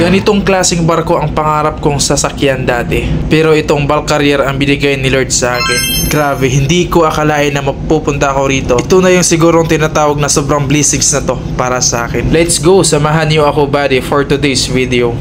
Ganitong klaseng barko ang pangarap kong sasakyan dati. Pero itong bulk carrier ang binigay ni Lord sa akin. Grabe, hindi ko akalain na mapupunta ako rito. Ito na yung sigurong tinatawag na sobrang blessings na to para sa akin. Let's go, samahan niyo ako buddy for today's video.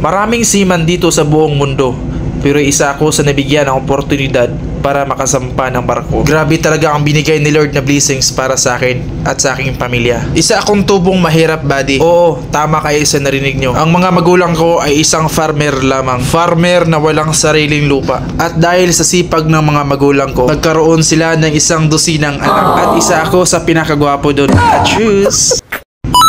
Maraming seaman dito sa buong mundo, pero isa ako sa nabigyan ng oportunidad para makasampa ng barko. Grabe talaga ang binigay ni Lord na blessings para sa akin at sa aking pamilya. Isa akong tubong mahirap buddy. Oo, tama kayo sa narinig nyo. Ang mga magulang ko ay isang farmer lamang. Farmer na walang sariling lupa. At dahil sa sipag ng mga magulang ko, nagkaroon sila ng isang dosinang anak. At isa ako sa pinakagwapo doon. Choose!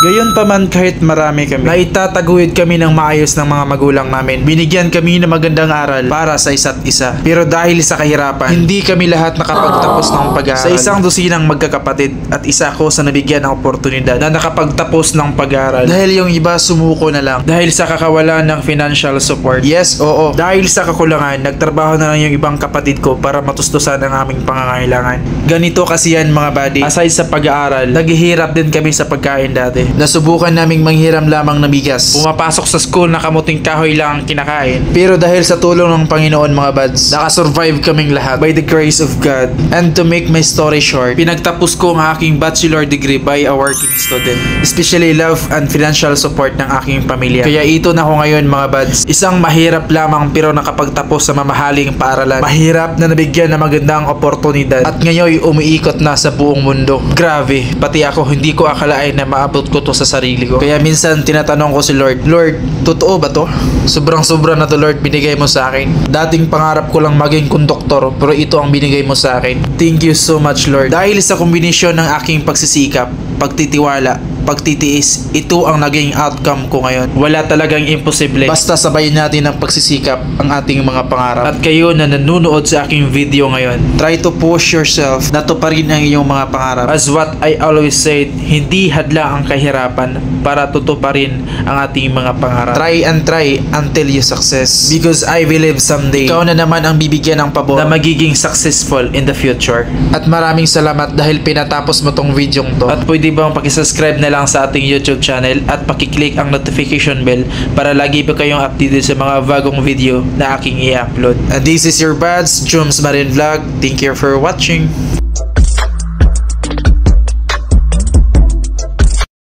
Gayon pa man kahit marami kami, naitataguyod kami ng maayos ng mga magulang namin. Binigyan kami ng magandang aral para sa isa't isa. Pero dahil sa kahirapan, hindi kami lahat nakapagtapos ng pag-aaral. Sa isang dosinang magkakapatid at isa ko sa nabigyan ng oportunidad na nakapagtapos ng pag-aaral. Dahil yung iba sumuko na lang. Dahil sa kakawalan ng financial support. Yes, oo. Dahil sa kakulangan, nagtrabaho na lang yung ibang kapatid ko para matustusan ang aming pangangailangan. Ganito kasi yan mga buddy. Aside sa pag-aaral, naghihirap din kami sa pagkain dati. Nasubukan naming manghiram lamang na bigas. Pumapasok sa school na kamuting kahoy lang ang kinakain. Pero dahil sa tulong ng Panginoon mga buds, nakasurvive kaming lahat by the grace of God. And to make my story short, pinagtapos ko ang aking bachelor degree by a working student. Especially love and financial support ng aking pamilya. Kaya ito na ako ngayon mga buds. Isang mahirap lamang pero nakapagtapos sa mamahaling paaralan. Mahirap na nabigyan ng magandang oportunidad. At ngayon umiikot na sa buong mundo. Grabe, pati ako hindi ko akalain na maabot ko to sa sarili ko. Kaya minsan tinatanong ko si Lord, Lord, totoo ba to? Sobrang-sobra na to Lord binigay mo sa akin. Dating pangarap ko lang maging konduktor, pero ito ang binigay mo sa akin. Thank you so much Lord. Dahil sa kombinasyon ng aking pagsisikap, pagtitiwala, pagtitiis, ito ang naging outcome ko ngayon. Wala talagang imposible. Basta sabayin natin ang pagsisikap ang ating mga pangarap. At kayo na nanonood sa aking video ngayon, try to push yourself na tuparin ang iyong mga pangarap. As what I always said, hindi hadlang ang kahirapan para tutuparin ang ating mga pangarap. Try and try until you success. Because I believe someday, ikaw na naman ang bibigyan ng pabor na magiging successful in the future. At maraming salamat dahil pinatapos mo tong video to. At pwede bang pakisubscribe na lang sa ating YouTube channel at pakiclick ang notification bell para lagi pa kayong updated sa mga bagong video na aking i-upload. And this is your buds, Joms Marine Vlog. Thank you for watching.